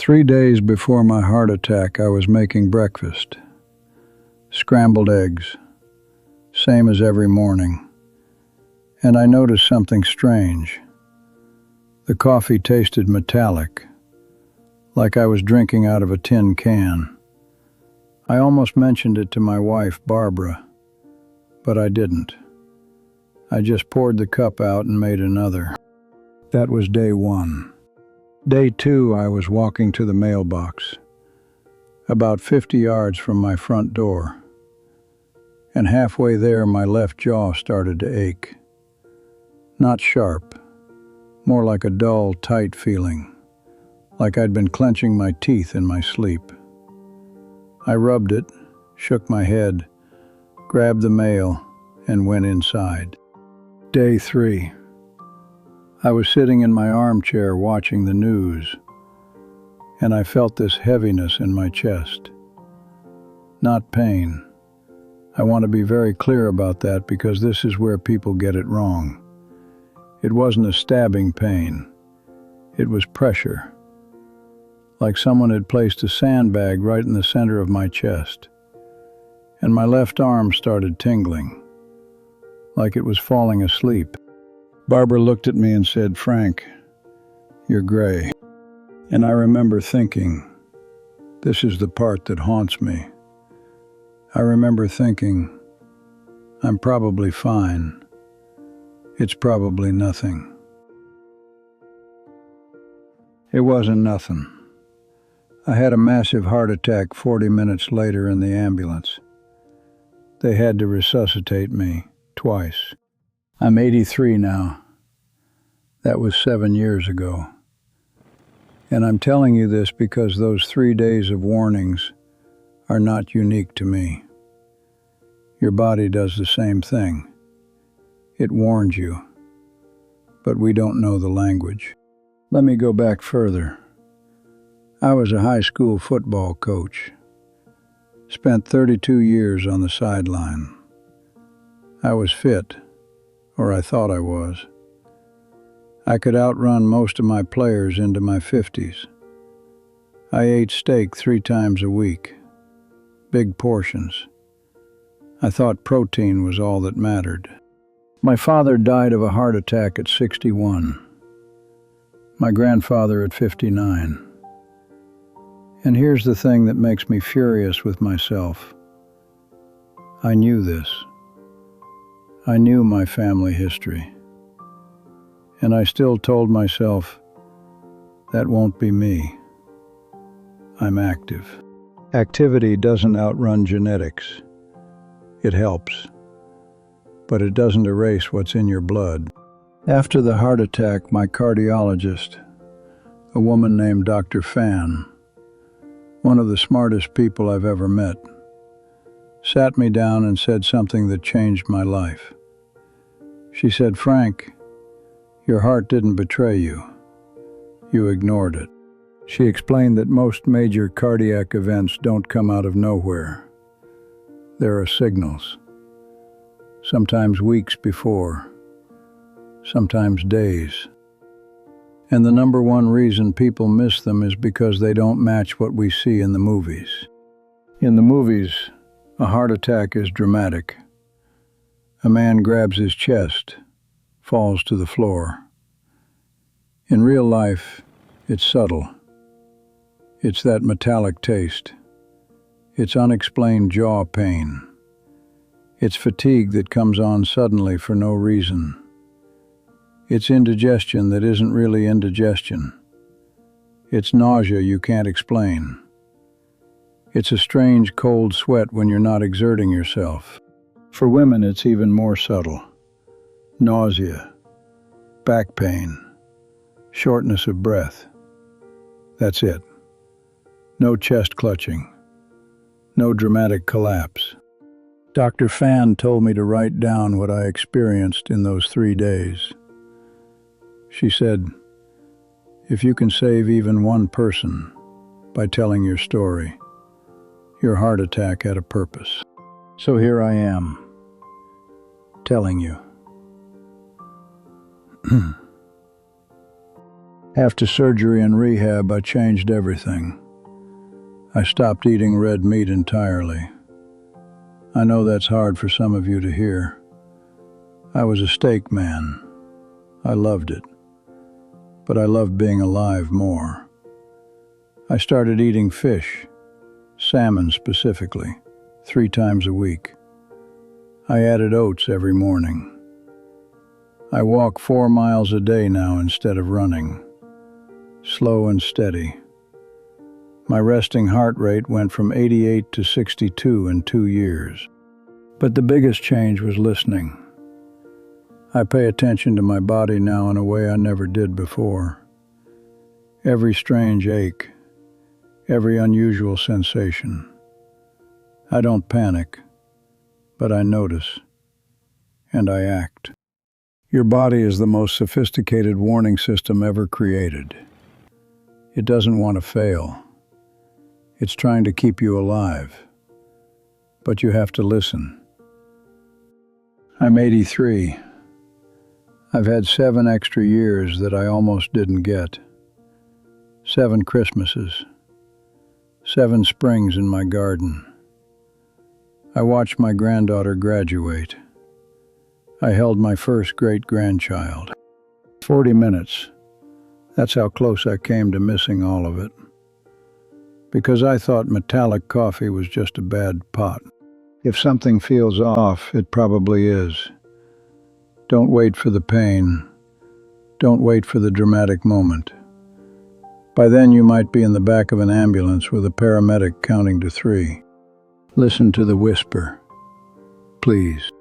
3 days before my heart attack, I was making breakfast. Scrambled eggs, same as every morning. And I noticed something strange. The coffee tasted metallic, like I was drinking out of a tin can. I almost mentioned it to my wife, Barbara, but I didn't. I just poured the cup out and made another. That was day 1. Day 2, I was walking to the mailbox, about 50 yards from my front door, and halfway there my left jaw started to ache. Not sharp, more like a dull, tight feeling, like I'd been clenching my teeth in my sleep. I rubbed it, shook my head, grabbed the mail, and went inside. Day 3. I was sitting in my armchair watching the news, and I felt this heaviness in my chest. Not pain. I want to be very clear about that because this is where people get it wrong. It wasn't a stabbing pain. It was pressure, like someone had placed a sandbag right in the center of my chest, and my left arm started tingling, like it was falling asleep. Barbara looked at me and said, "Frank, you're gray." And I remember thinking, this is the part that haunts me. I remember thinking, I'm probably fine. It's probably nothing. It wasn't nothing. I had a massive heart attack 40 minutes later in the ambulance. They had to resuscitate me twice. I'm 83 now. That was 7 years ago. And I'm telling you this because those 3 days of warnings are not unique to me. Your body does the same thing. It warns you, but we don't know the language. Let me go back further. I was a high school football coach. Spent 32 years on the sideline. I was fit, or I thought I was. I could outrun most of my players into my 50s. I ate steak 3 times a week, big portions. I thought protein was all that mattered. My father died of a heart attack at 61. My grandfather at 59. And here's the thing that makes me furious with myself. I knew this. I knew my family history. And I still told myself, that won't be me. I'm active. Activity doesn't outrun genetics. It helps, but it doesn't erase what's in your blood. After the heart attack, my cardiologist, a woman named Dr. Fan, one of the smartest people I've ever met, sat me down and said something that changed my life. She said, "Frank, your heart didn't betray you. You ignored it." She explained that most major cardiac events don't come out of nowhere. There are signals, sometimes weeks before, sometimes days. And the number one reason people miss them is because they don't match what we see in the movies. In the movies, a heart attack is dramatic. A man grabs his chest, falls to the floor. In real life, it's subtle. It's that metallic taste. It's unexplained jaw pain. It's fatigue that comes on suddenly for no reason. It's indigestion that isn't really indigestion. It's nausea you can't explain. It's a strange cold sweat when you're not exerting yourself. For women, it's even more subtle. Nausea, back pain, shortness of breath. That's it. No chest clutching. No dramatic collapse. Dr. Fan told me to write down what I experienced in those 3 days. She said, if you can save even one person by telling your story, your heart attack had a purpose. So here I am, telling you. After surgery and rehab, I changed everything. I stopped eating red meat entirely. I know that's hard for some of you to hear. I was a steak man. I loved it. But I loved being alive more. I started eating fish, salmon specifically, 3 times a week. I added oats every morning. I walk 4 miles a day now instead of running, slow and steady. My resting heart rate went from 88 to 62 in 2 years. But the biggest change was listening. I pay attention to my body now in a way I never did before. Every strange ache, every unusual sensation. I don't panic, but I notice, and I act. Your body is the most sophisticated warning system ever created. It doesn't want to fail. It's trying to keep you alive. But you have to listen. I'm 83. I've had 7 extra years that I almost didn't get. 7 Christmases. 7 springs in my garden. I watched my granddaughter graduate. I held my first great-grandchild. 40 minutes. That's how close I came to missing all of it. Because I thought metallic coffee was just a bad pot. If something feels off, it probably is. Don't wait for the pain. Don't wait for the dramatic moment. By then you might be in the back of an ambulance with a paramedic counting to 3. Listen to the whisper. Please.